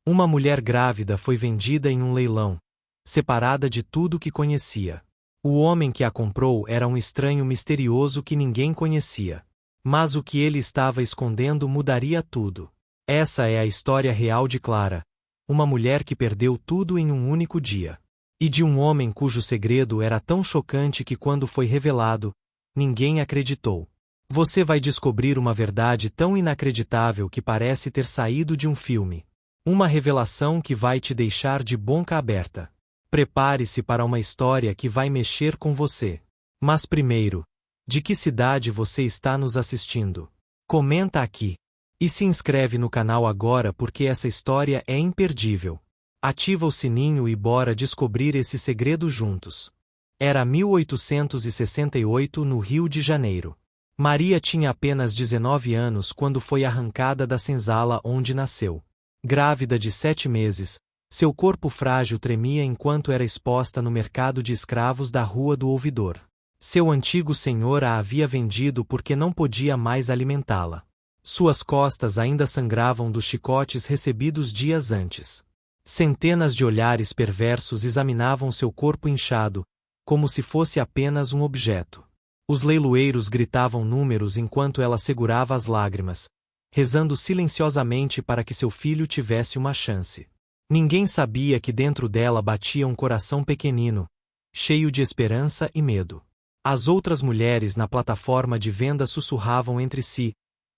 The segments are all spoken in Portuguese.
Uma mulher grávida foi vendida em um leilão, separada de tudo que conhecia. O homem que a comprou era um estranho misterioso que ninguém conhecia. Mas o que ele estava escondendo mudaria tudo. Essa é a história real de Clara, uma mulher que perdeu tudo em um único dia. E de um homem cujo segredo era tão chocante que quando foi revelado, ninguém acreditou. Você vai descobrir uma verdade tão inacreditável que parece ter saído de um filme. Uma revelação que vai te deixar de boca aberta. Prepare-se para uma história que vai mexer com você. Mas primeiro, de que cidade você está nos assistindo? Comenta aqui. E se inscreve no canal agora porque essa história é imperdível. Ativa o sininho e bora descobrir esse segredo juntos. Era 1868 no Rio de Janeiro. Maria tinha apenas 19 anos quando foi arrancada da senzala onde nasceu. Grávida de 7 meses, seu corpo frágil tremia enquanto era exposta no mercado de escravos da Rua do Ouvidor. Seu antigo senhor a havia vendido porque não podia mais alimentá-la. Suas costas ainda sangravam dos chicotes recebidos dias antes. Centenas de olhares perversos examinavam seu corpo inchado, como se fosse apenas um objeto. Os leiloeiros gritavam números enquanto ela segurava as lágrimas, rezando silenciosamente para que seu filho tivesse uma chance. Ninguém sabia que dentro dela batia um coração pequenino, cheio de esperança e medo. As outras mulheres na plataforma de venda sussurravam entre si,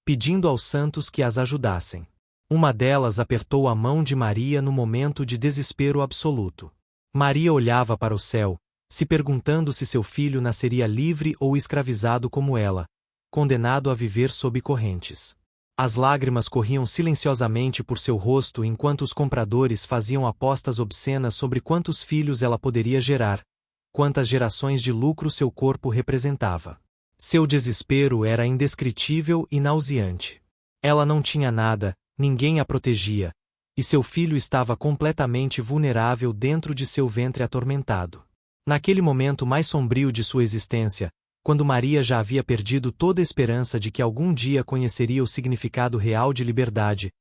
pedindo aos santos que as ajudassem. Uma delas apertou a mão de Maria no momento de desespero absoluto. Maria olhava para o céu, se perguntando se seu filho nasceria livre ou escravizado como ela, condenado a viver sob correntes. As lágrimas corriam silenciosamente por seu rosto enquanto os compradores faziam apostas obscenas sobre quantos filhos ela poderia gerar, quantas gerações de lucro seu corpo representava. Seu desespero era indescritível e nauseante. Ela não tinha nada, ninguém a protegia, e seu filho estava completamente vulnerável dentro de seu ventre atormentado. Naquele momento mais sombrio de sua existência, quando Maria já havia perdido toda a esperança de que algum dia conheceria o significado real de liberdade,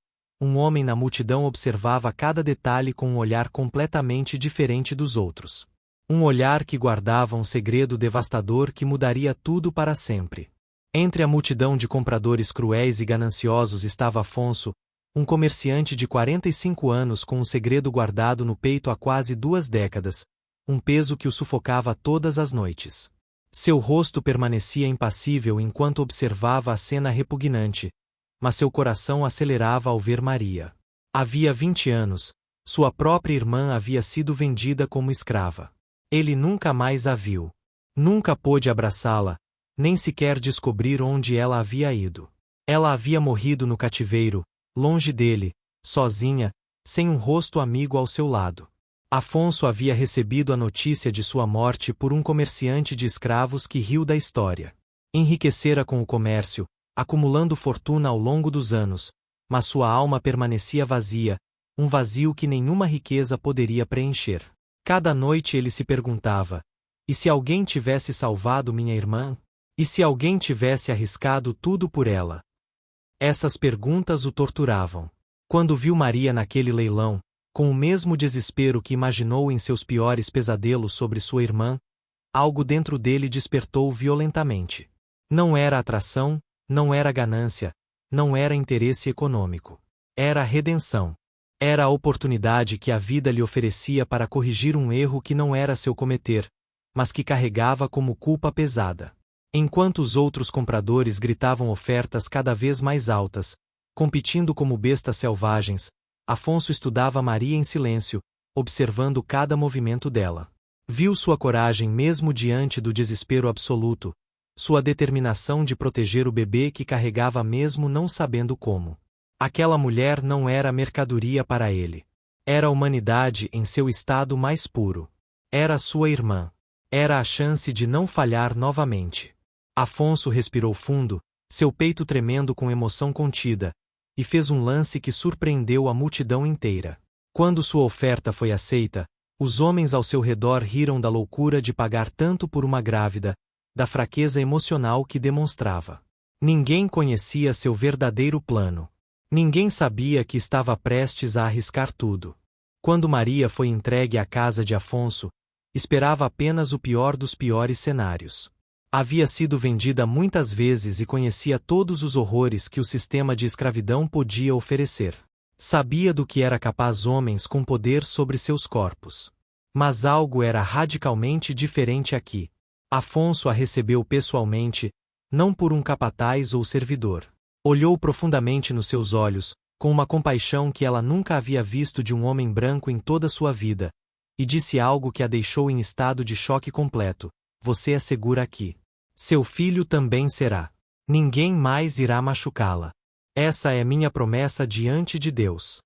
um homem na multidão observava cada detalhe com um olhar completamente diferente dos outros. Um olhar que guardava um segredo devastador que mudaria tudo para sempre. Entre a multidão de compradores cruéis e gananciosos estava Afonso, um comerciante de 45 anos com um segredo guardado no peito há quase 2 décadas, um peso que o sufocava todas as noites. Seu rosto permanecia impassível enquanto observava a cena repugnante, mas seu coração acelerava ao ver Maria. Havia 20 anos, sua própria irmã havia sido vendida como escrava. Ele nunca mais a viu. Nunca pôde abraçá-la, nem sequer descobrir onde ela havia ido. Ela havia morrido no cativeiro, longe dele, sozinha, sem um rosto amigo ao seu lado. Afonso havia recebido a notícia de sua morte por um comerciante de escravos que riu da história. Enriquecera com o comércio, acumulando fortuna ao longo dos anos, mas sua alma permanecia vazia, um vazio que nenhuma riqueza poderia preencher. Cada noite ele se perguntava: e se alguém tivesse salvado minha irmã? E se alguém tivesse arriscado tudo por ela? Essas perguntas o torturavam. Quando viu Maria naquele leilão, com o mesmo desespero que imaginou em seus piores pesadelos sobre sua irmã, algo dentro dele despertou violentamente. Não era atração, não era ganância, não era interesse econômico. Era a redenção. Era a oportunidade que a vida lhe oferecia para corrigir um erro que não era seu cometer, mas que carregava como culpa pesada. Enquanto os outros compradores gritavam ofertas cada vez mais altas, competindo como bestas selvagens, Afonso estudava Maria em silêncio, observando cada movimento dela. Viu sua coragem mesmo diante do desespero absoluto, sua determinação de proteger o bebê que carregava mesmo não sabendo como. Aquela mulher não era mercadoria para ele. Era a humanidade em seu estado mais puro. Era sua irmã. Era a chance de não falhar novamente. Afonso respirou fundo, seu peito tremendo com emoção contida, e fez um lance que surpreendeu a multidão inteira. Quando sua oferta foi aceita, os homens ao seu redor riram da loucura de pagar tanto por uma grávida, da fraqueza emocional que demonstrava. Ninguém conhecia seu verdadeiro plano. Ninguém sabia que estava prestes a arriscar tudo. Quando Maria foi entregue à casa de Afonso, esperava apenas o pior dos piores cenários. Havia sido vendida muitas vezes e conhecia todos os horrores que o sistema de escravidão podia oferecer. Sabia do que era capaz homens com poder sobre seus corpos. Mas algo era radicalmente diferente aqui. Afonso a recebeu pessoalmente, não por um capataz ou servidor. Olhou profundamente nos seus olhos, com uma compaixão que ela nunca havia visto de um homem branco em toda sua vida, e disse algo que a deixou em estado de choque completo: "Você é segura aqui. Seu filho também será. Ninguém mais irá machucá-la. Essa é minha promessa diante de Deus."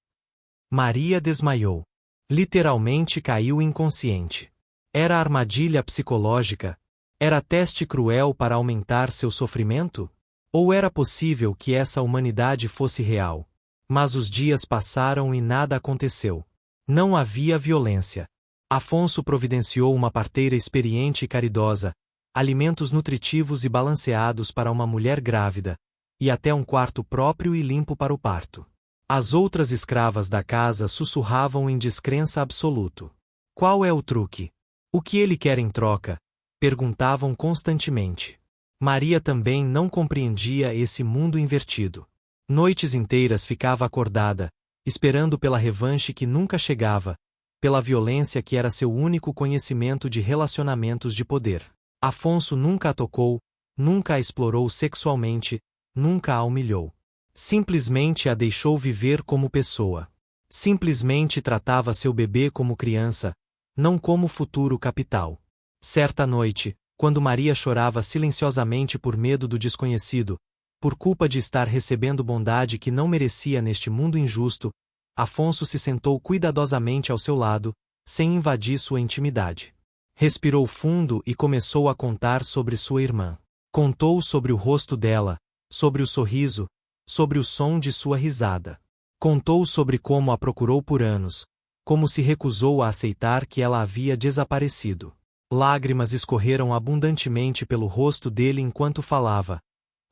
Maria desmaiou. Literalmente caiu inconsciente. Era armadilha psicológica? Era teste cruel para aumentar seu sofrimento? Ou era possível que essa humanidade fosse real? Mas os dias passaram e nada aconteceu. Não havia violência. Afonso providenciou uma parteira experiente e caridosa, alimentos nutritivos e balanceados para uma mulher grávida, e até um quarto próprio e limpo para o parto. As outras escravas da casa sussurravam em descrença absoluta. Qual é o truque? O que ele quer em troca? Perguntavam constantemente. Maria também não compreendia esse mundo invertido. Noites inteiras ficava acordada, esperando pela revanche que nunca chegava, pela violência que era seu único conhecimento de relacionamentos de poder. Afonso nunca a tocou, nunca a explorou sexualmente, nunca a humilhou. Simplesmente a deixou viver como pessoa. Simplesmente tratava seu bebê como criança, não como futuro capital. Certa noite, quando Maria chorava silenciosamente por medo do desconhecido, por culpa de estar recebendo bondade que não merecia neste mundo injusto, Afonso se sentou cuidadosamente ao seu lado, sem invadir sua intimidade. Respirou fundo e começou a contar sobre sua irmã. Contou sobre o rosto dela, sobre o sorriso, sobre o som de sua risada. Contou sobre como a procurou por anos, como se recusou a aceitar que ela havia desaparecido. Lágrimas escorreram abundantemente pelo rosto dele enquanto falava,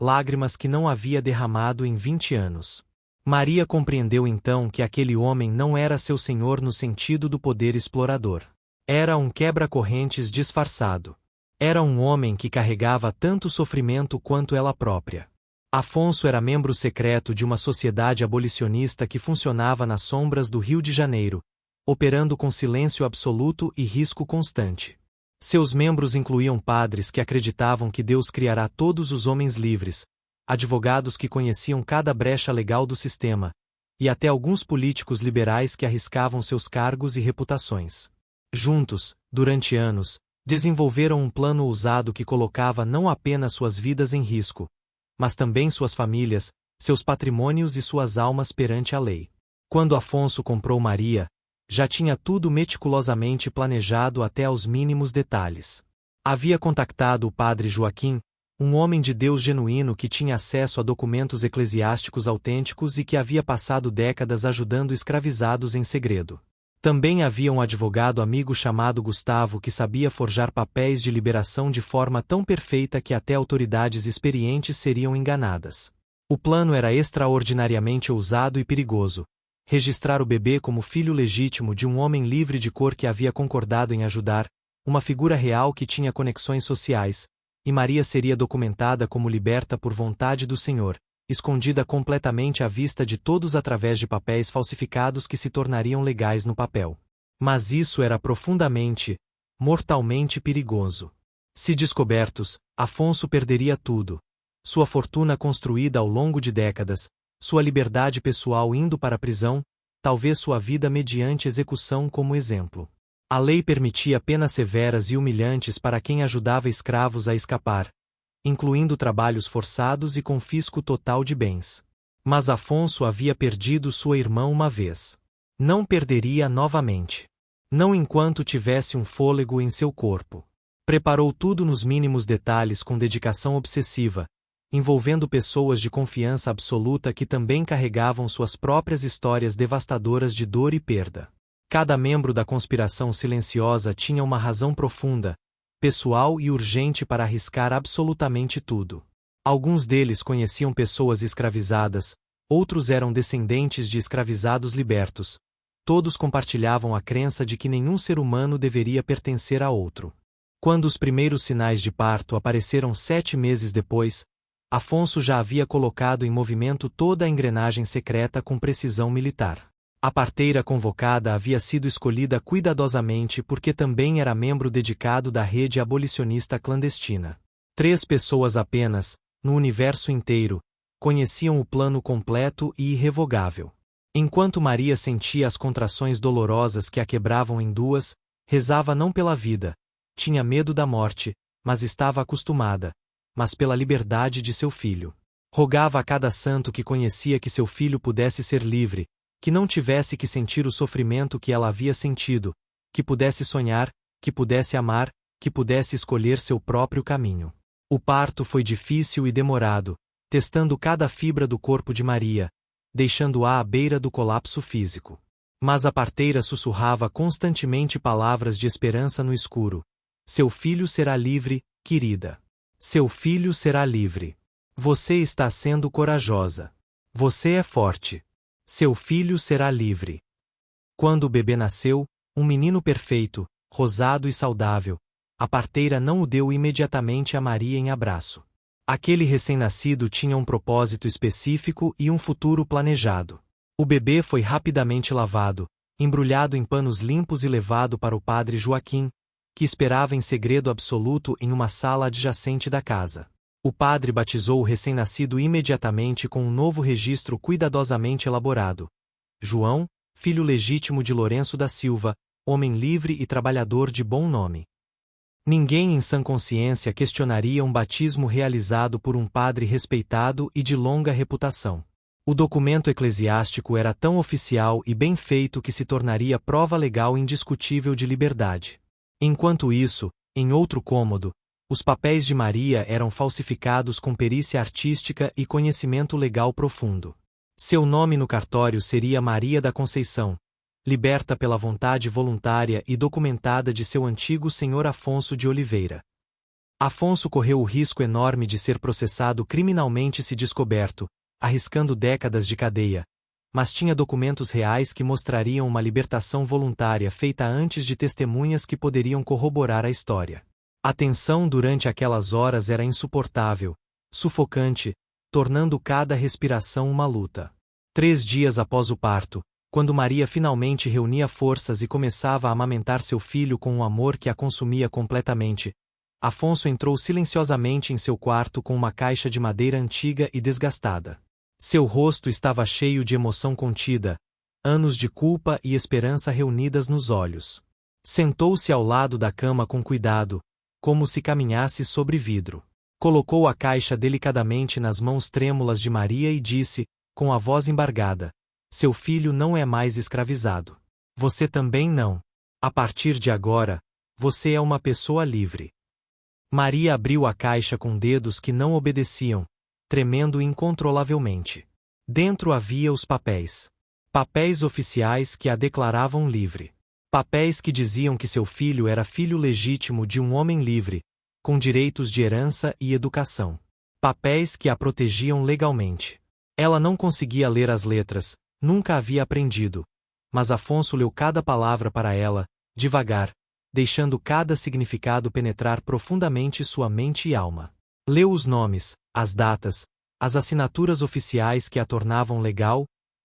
lágrimas que não havia derramado em 20 anos. Maria compreendeu então que aquele homem não era seu senhor no sentido do poder explorador. Era um quebra-correntes disfarçado. Era um homem que carregava tanto sofrimento quanto ela própria. Afonso era membro secreto de uma sociedade abolicionista que funcionava nas sombras do Rio de Janeiro, operando com silêncio absoluto e risco constante. Seus membros incluíam padres que acreditavam que Deus criará todos os homens livres, advogados que conheciam cada brecha legal do sistema, e até alguns políticos liberais que arriscavam seus cargos e reputações. Juntos, durante anos, desenvolveram um plano ousado que colocava não apenas suas vidas em risco, mas também suas famílias, seus patrimônios e suas almas perante a lei. Quando Afonso comprou Maria, já tinha tudo meticulosamente planejado até aos mínimos detalhes. Havia contactado o padre Joaquim, um homem de Deus genuíno que tinha acesso a documentos eclesiásticos autênticos e que havia passado décadas ajudando escravizados em segredo. Também havia um advogado amigo chamado Gustavo que sabia forjar papéis de liberação de forma tão perfeita que até autoridades experientes seriam enganadas. O plano era extraordinariamente ousado e perigoso: registrar o bebê como filho legítimo de um homem livre de cor que havia concordado em ajudar, uma figura real que tinha conexões sociais, e Maria seria documentada como liberta por vontade do Senhor, escondida completamente à vista de todos através de papéis falsificados que se tornariam legais no papel. Mas isso era profundamente, mortalmente perigoso. Se descobertos, Afonso perderia tudo: sua fortuna construída ao longo de décadas, sua liberdade pessoal indo para a prisão, talvez sua vida mediante execução como exemplo. A lei permitia penas severas e humilhantes para quem ajudava escravos a escapar, incluindo trabalhos forçados e confisco total de bens. Mas Afonso havia perdido sua irmã uma vez. Não perderia novamente. Não enquanto tivesse um fôlego em seu corpo. Preparou tudo nos mínimos detalhes com dedicação obsessiva, envolvendo pessoas de confiança absoluta que também carregavam suas próprias histórias devastadoras de dor e perda. Cada membro da conspiração silenciosa tinha uma razão profunda, pessoal e urgente para arriscar absolutamente tudo. Alguns deles conheciam pessoas escravizadas, outros eram descendentes de escravizados libertos. Todos compartilhavam a crença de que nenhum ser humano deveria pertencer a outro. Quando os primeiros sinais de parto apareceram 7 meses depois, Afonso já havia colocado em movimento toda a engrenagem secreta com precisão militar. A parteira convocada havia sido escolhida cuidadosamente porque também era membro dedicado da rede abolicionista clandestina. 3 pessoas apenas, no universo inteiro, conheciam o plano completo e irrevogável. Enquanto Maria sentia as contrações dolorosas que a quebravam em duas, rezava não pela vida, tinha medo da morte, mas estava acostumada, mas pela liberdade de seu filho. Rogava a cada santo que conhecia que seu filho pudesse ser livre, que não tivesse que sentir o sofrimento que ela havia sentido, que pudesse sonhar, que pudesse amar, que pudesse escolher seu próprio caminho. O parto foi difícil e demorado, testando cada fibra do corpo de Maria, deixando-a à beira do colapso físico. Mas a parteira sussurrava constantemente palavras de esperança no escuro. Seu filho será livre, querida. Seu filho será livre. Você está sendo corajosa. Você é forte. Seu filho será livre. Quando o bebê nasceu, um menino perfeito, rosado e saudável, a parteira não o deu imediatamente a Maria em abraço. Aquele recém-nascido tinha um propósito específico e um futuro planejado. O bebê foi rapidamente lavado, embrulhado em panos limpos e levado para o padre Joaquim, que esperava em segredo absoluto em uma sala adjacente da casa. O padre batizou o recém-nascido imediatamente com um novo registro cuidadosamente elaborado. João, filho legítimo de Lourenço da Silva, homem livre e trabalhador de bom nome. Ninguém em sã consciência questionaria um batismo realizado por um padre respeitado e de longa reputação. O documento eclesiástico era tão oficial e bem feito que se tornaria prova legal indiscutível de liberdade. Enquanto isso, em outro cômodo, os papéis de Maria eram falsificados com perícia artística e conhecimento legal profundo. Seu nome no cartório seria Maria da Conceição, liberta pela vontade voluntária e documentada de seu antigo senhor Afonso de Oliveira. Afonso correu o risco enorme de ser processado criminalmente se descoberto, arriscando décadas de cadeia, mas tinha documentos reais que mostrariam uma libertação voluntária feita antes de testemunhas que poderiam corroborar a história. A tensão durante aquelas horas era insuportável, sufocante, tornando cada respiração uma luta. 3 dias após o parto, quando Maria finalmente reunia forças e começava a amamentar seu filho com um amor que a consumia completamente, Afonso entrou silenciosamente em seu quarto com uma caixa de madeira antiga e desgastada. Seu rosto estava cheio de emoção contida, anos de culpa e esperança reunidas nos olhos. Sentou-se ao lado da cama com cuidado, como se caminhasse sobre vidro. Colocou a caixa delicadamente nas mãos trêmulas de Maria e disse, com a voz embargada: seu filho não é mais escravizado. Você também não. A partir de agora, você é uma pessoa livre. Maria abriu a caixa com dedos que não obedeciam, tremendo incontrolavelmente. Dentro havia os papéis. Papéis oficiais que a declaravam livre. Papéis que diziam que seu filho era filho legítimo de um homem livre, com direitos de herança e educação. Papéis que a protegiam legalmente. Ela não conseguia ler as letras, nunca havia aprendido, mas Afonso leu cada palavra para ela, devagar, deixando cada significado penetrar profundamente sua mente e alma. Leu os nomes, as datas, as assinaturas oficiais que a tornavam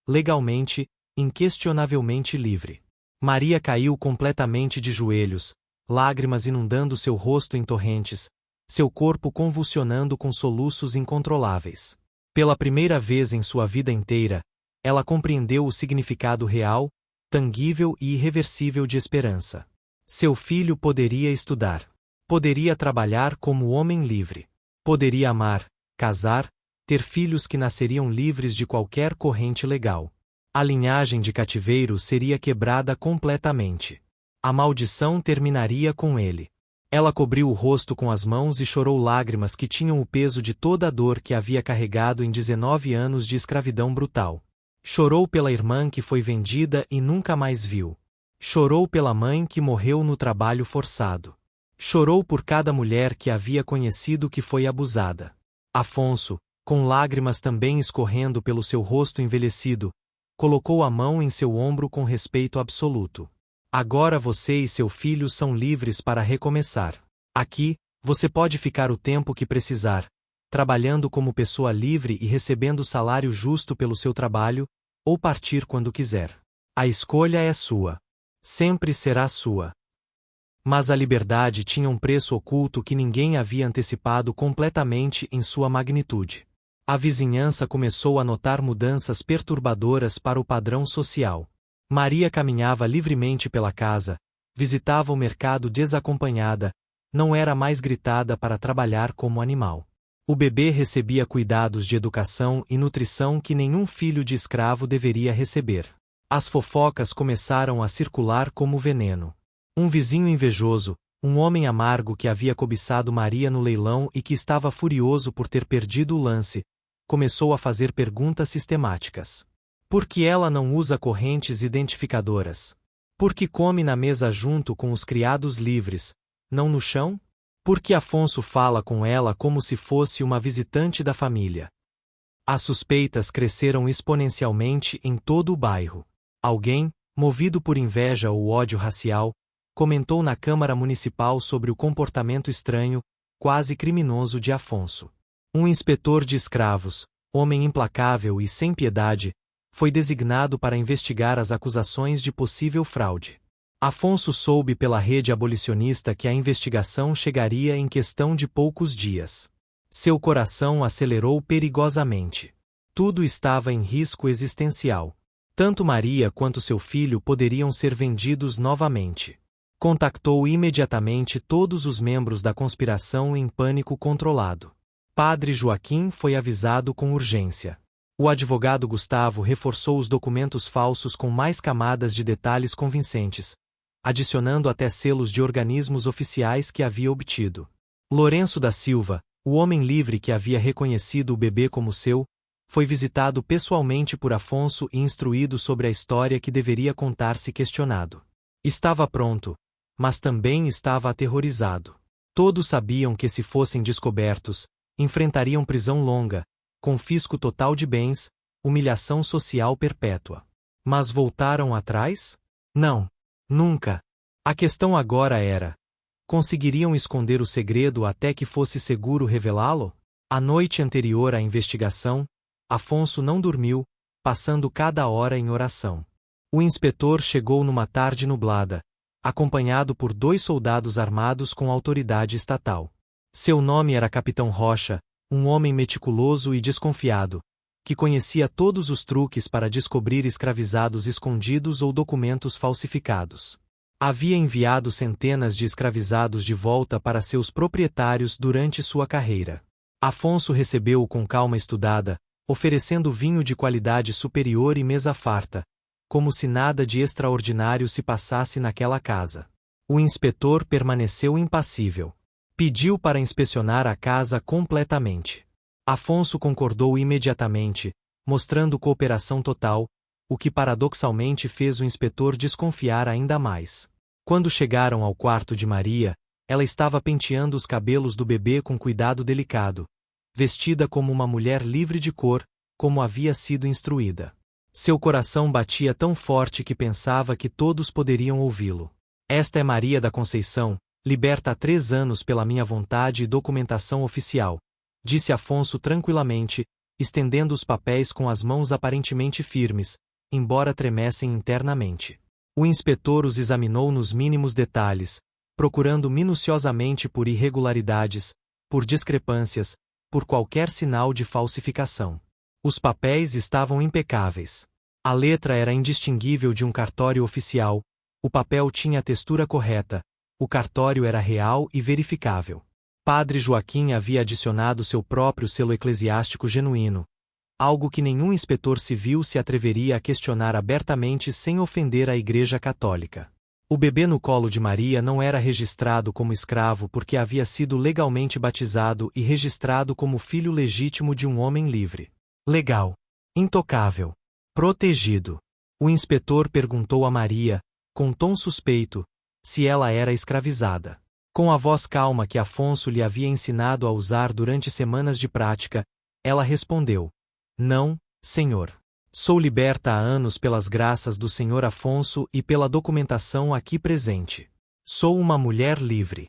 legalmente, inquestionavelmente livre. Maria caiu completamente de joelhos, lágrimas inundando seu rosto em torrentes, seu corpo convulsionando com soluços incontroláveis. Pela primeira vez em sua vida inteira, ela compreendeu o significado real, tangível e irreversível de esperança. Seu filho poderia estudar. Poderia trabalhar como homem livre. Poderia amar, casar, ter filhos que nasceriam livres de qualquer corrente legal. A linhagem de cativeiro seria quebrada completamente. A maldição terminaria com ele. Ela cobriu o rosto com as mãos e chorou lágrimas que tinham o peso de toda a dor que havia carregado em 19 anos de escravidão brutal. Chorou pela irmã que foi vendida e nunca mais viu. Chorou pela mãe que morreu no trabalho forçado. Chorou por cada mulher que havia conhecido que foi abusada. Afonso, Com lágrimas também escorrendo pelo seu rosto envelhecido, colocou a mão em seu ombro com respeito absoluto. Agora você e seu filho são livres para recomeçar. Aqui, você pode ficar o tempo que precisar, trabalhando como pessoa livre e recebendo salário justo pelo seu trabalho, ou partir quando quiser. A escolha é sua. Sempre será sua. Mas a liberdade tinha um preço oculto que ninguém havia antecipado completamente em sua magnitude. A vizinhança começou a notar mudanças perturbadoras para o padrão social. Maria caminhava livremente pela casa, visitava o mercado desacompanhada, não era mais gritada para trabalhar como animal. O bebê recebia cuidados de educação e nutrição que nenhum filho de escravo deveria receber. As fofocas começaram a circular como veneno. Um vizinho invejoso, um homem amargo que havia cobiçado Maria no leilão e que estava furioso por ter perdido o lance, começou a fazer perguntas sistemáticas. Por que ela não usa correntes identificadoras? Por que come na mesa junto com os criados livres, não no chão? Por que Afonso fala com ela como se fosse uma visitante da família? As suspeitas cresceram exponencialmente em todo o bairro. Alguém, movido por inveja ou ódio racial, comentou na Câmara Municipal sobre o comportamento estranho, quase criminoso de Afonso. Um inspetor de escravos, homem implacável e sem piedade, foi designado para investigar as acusações de possível fraude. Afonso soube pela rede abolicionista que a investigação chegaria em questão de poucos dias. Seu coração acelerou perigosamente. Tudo estava em risco existencial. Tanto Maria quanto seu filho poderiam ser vendidos novamente. Contactou imediatamente todos os membros da conspiração em pânico controlado. Padre Joaquim foi avisado com urgência. O advogado Gustavo reforçou os documentos falsos com mais camadas de detalhes convincentes, adicionando até selos de organismos oficiais que havia obtido. Lourenço da Silva, o homem livre que havia reconhecido o bebê como seu, foi visitado pessoalmente por Afonso e instruído sobre a história que deveria contar se questionado. Estava pronto, mas também estava aterrorizado. Todos sabiam que se fossem descobertos, enfrentariam prisão longa, confisco total de bens, humilhação social perpétua. Mas voltaram atrás? Não. Nunca. A questão agora era: conseguiriam esconder o segredo até que fosse seguro revelá-lo? A noite anterior à investigação, Afonso não dormiu, passando cada hora em oração. O inspetor chegou numa tarde nublada, acompanhado por 2 soldados armados com autoridade estatal. Seu nome era Capitão Rocha, um homem meticuloso e desconfiado, que conhecia todos os truques para descobrir escravizados escondidos ou documentos falsificados. Havia enviado centenas de escravizados de volta para seus proprietários durante sua carreira. Afonso recebeu-o com calma estudada, oferecendo vinho de qualidade superior e mesa farta, como se nada de extraordinário se passasse naquela casa. O inspetor permaneceu impassível. Pediu para inspecionar a casa completamente. Afonso concordou imediatamente, mostrando cooperação total, o que paradoxalmente fez o inspetor desconfiar ainda mais. Quando chegaram ao quarto de Maria, ela estava penteando os cabelos do bebê com cuidado delicado, vestida como uma mulher livre de cor, como havia sido instruída. Seu coração batia tão forte que pensava que todos poderiam ouvi-lo. Esta é Maria da Conceição, liberta há 3 anos pela minha vontade e documentação oficial, disse Afonso tranquilamente, estendendo os papéis com as mãos aparentemente firmes, embora tremessem internamente. O inspetor os examinou nos mínimos detalhes, procurando minuciosamente por irregularidades, por discrepâncias, por qualquer sinal de falsificação. Os papéis estavam impecáveis. A letra era indistinguível de um cartório oficial, o papel tinha a textura correta, o cartório era real e verificável. Padre Joaquim havia adicionado seu próprio selo eclesiástico genuíno, algo que nenhum inspetor civil se atreveria a questionar abertamente sem ofender a Igreja Católica. O bebê no colo de Maria não era registrado como escravo porque havia sido legalmente batizado e registrado como filho legítimo de um homem livre. Legal. Intocável. Protegido. O inspetor perguntou a Maria, com tom suspeito, se ela era escravizada. Com a voz calma que Afonso lhe havia ensinado a usar durante semanas de prática, Ela respondeu: Não, senhor. Sou liberta há anos pelas graças do senhor Afonso e pela documentação aqui presente. Sou uma mulher livre.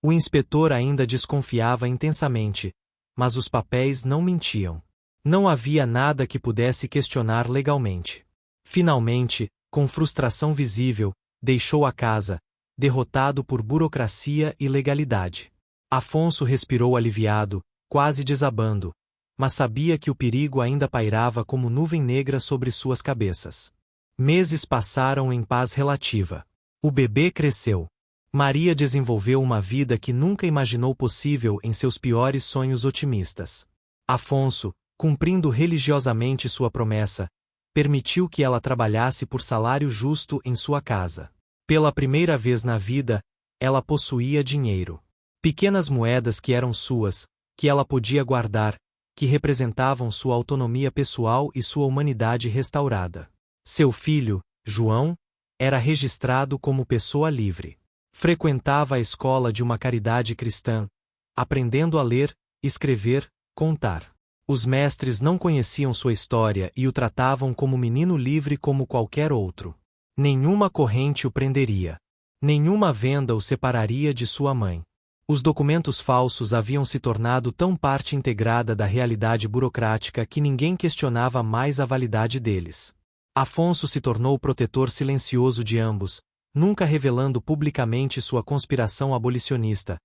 O inspetor ainda desconfiava intensamente, mas os papéis não mentiam. Não havia nada que pudesse questionar legalmente. Finalmente, com frustração visível, deixou a casa, derrotado por burocracia e legalidade. Afonso respirou aliviado, quase desabando, mas sabia que o perigo ainda pairava como nuvem negra sobre suas cabeças. Meses passaram em paz relativa. O bebê cresceu. Maria desenvolveu uma vida que nunca imaginou possível em seus piores sonhos otimistas. Afonso, cumprindo religiosamente sua promessa, permitiu que ela trabalhasse por salário justo em sua casa. Pela primeira vez na vida, ela possuía dinheiro. Pequenas moedas que eram suas, que ela podia guardar, que representavam sua autonomia pessoal e sua humanidade restaurada. Seu filho, João, era registrado como pessoa livre. Frequentava a escola de uma caridade cristã, aprendendo a ler, escrever, contar. Os mestres não conheciam sua história e o tratavam como menino livre como qualquer outro. Nenhuma corrente o prenderia. Nenhuma venda o separaria de sua mãe. Os documentos falsos haviam se tornado tão parte integrada da realidade burocrática que ninguém questionava mais a validade deles. Afonso se tornou o protetor silencioso de ambos, nunca revelando publicamente sua conspiração abolicionista,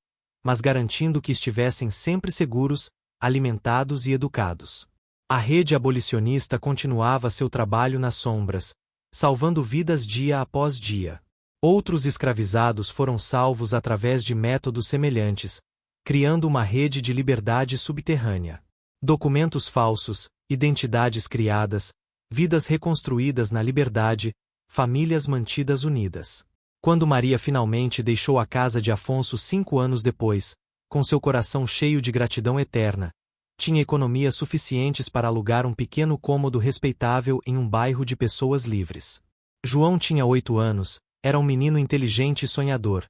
mas garantindo que estivessem sempre seguros, alimentados e educados. A rede abolicionista continuava seu trabalho nas sombras, salvando vidas dia após dia. Outros escravizados foram salvos através de métodos semelhantes, criando uma rede de liberdade subterrânea. Documentos falsos, identidades criadas, vidas reconstruídas na liberdade, famílias mantidas unidas. Quando Maria finalmente deixou a casa de Afonso 5 anos depois, com seu coração cheio de gratidão eterna, tinha economias suficientes para alugar um pequeno cômodo respeitável em um bairro de pessoas livres. João tinha 8 anos, era um menino inteligente e sonhador,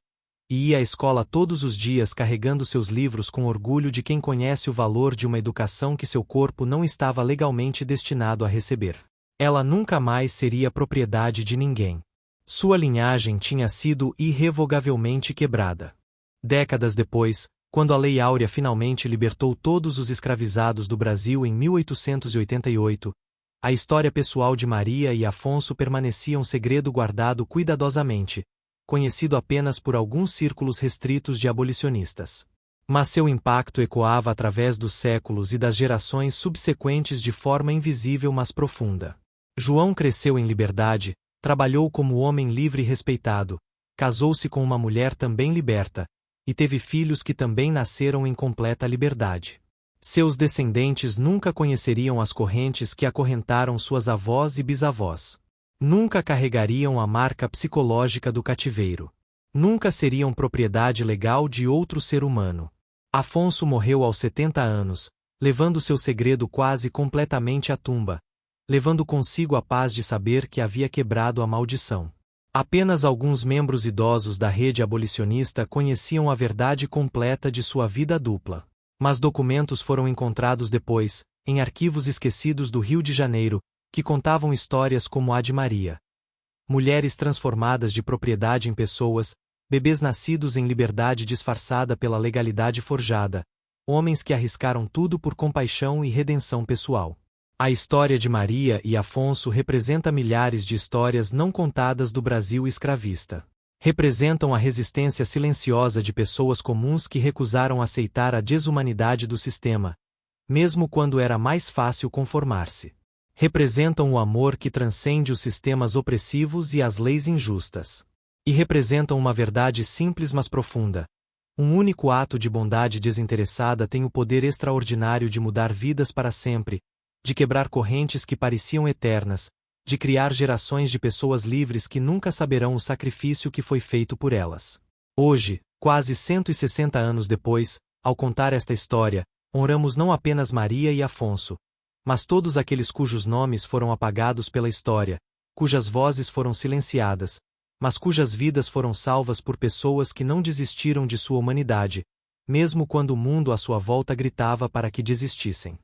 e ia à escola todos os dias carregando seus livros com orgulho de quem conhece o valor de uma educação que seu corpo não estava legalmente destinado a receber. Ela nunca mais seria propriedade de ninguém. Sua linhagem tinha sido irrevogavelmente quebrada. Décadas depois, quando a Lei Áurea finalmente libertou todos os escravizados do Brasil em 1888, a história pessoal de Maria e Afonso permanecia um segredo guardado cuidadosamente, conhecido apenas por alguns círculos restritos de abolicionistas. Mas seu impacto ecoava através dos séculos e das gerações subsequentes de forma invisível mas profunda. João cresceu em liberdade, trabalhou como homem livre e respeitado, casou-se com uma mulher também liberta, e teve filhos que também nasceram em completa liberdade. Seus descendentes nunca conheceriam as correntes que acorrentaram suas avós e bisavós. Nunca carregariam a marca psicológica do cativeiro. Nunca seriam propriedade legal de outro ser humano. Afonso morreu aos 70 anos, levando seu segredo quase completamente à tumba, levando consigo a paz de saber que havia quebrado a maldição. Apenas alguns membros idosos da rede abolicionista conheciam a verdade completa de sua vida dupla. Mas documentos foram encontrados depois, em arquivos esquecidos do Rio de Janeiro, que contavam histórias como a de Maria. Mulheres transformadas de propriedade em pessoas, bebês nascidos em liberdade disfarçada pela legalidade forjada, homens que arriscaram tudo por compaixão e redenção pessoal. A história de Maria e Afonso representa milhares de histórias não contadas do Brasil escravista. Representam a resistência silenciosa de pessoas comuns que recusaram aceitar a desumanidade do sistema, mesmo quando era mais fácil conformar-se. Representam o amor que transcende os sistemas opressivos e as leis injustas. E representam uma verdade simples mas profunda. Um único ato de bondade desinteressada tem o poder extraordinário de mudar vidas para sempre, de quebrar correntes que pareciam eternas, de criar gerações de pessoas livres que nunca saberão o sacrifício que foi feito por elas. Hoje, quase 160 anos depois, ao contar esta história, honramos não apenas Maria e Afonso, mas todos aqueles cujos nomes foram apagados pela história, cujas vozes foram silenciadas, mas cujas vidas foram salvas por pessoas que não desistiram de sua humanidade, mesmo quando o mundo à sua volta gritava para que desistissem.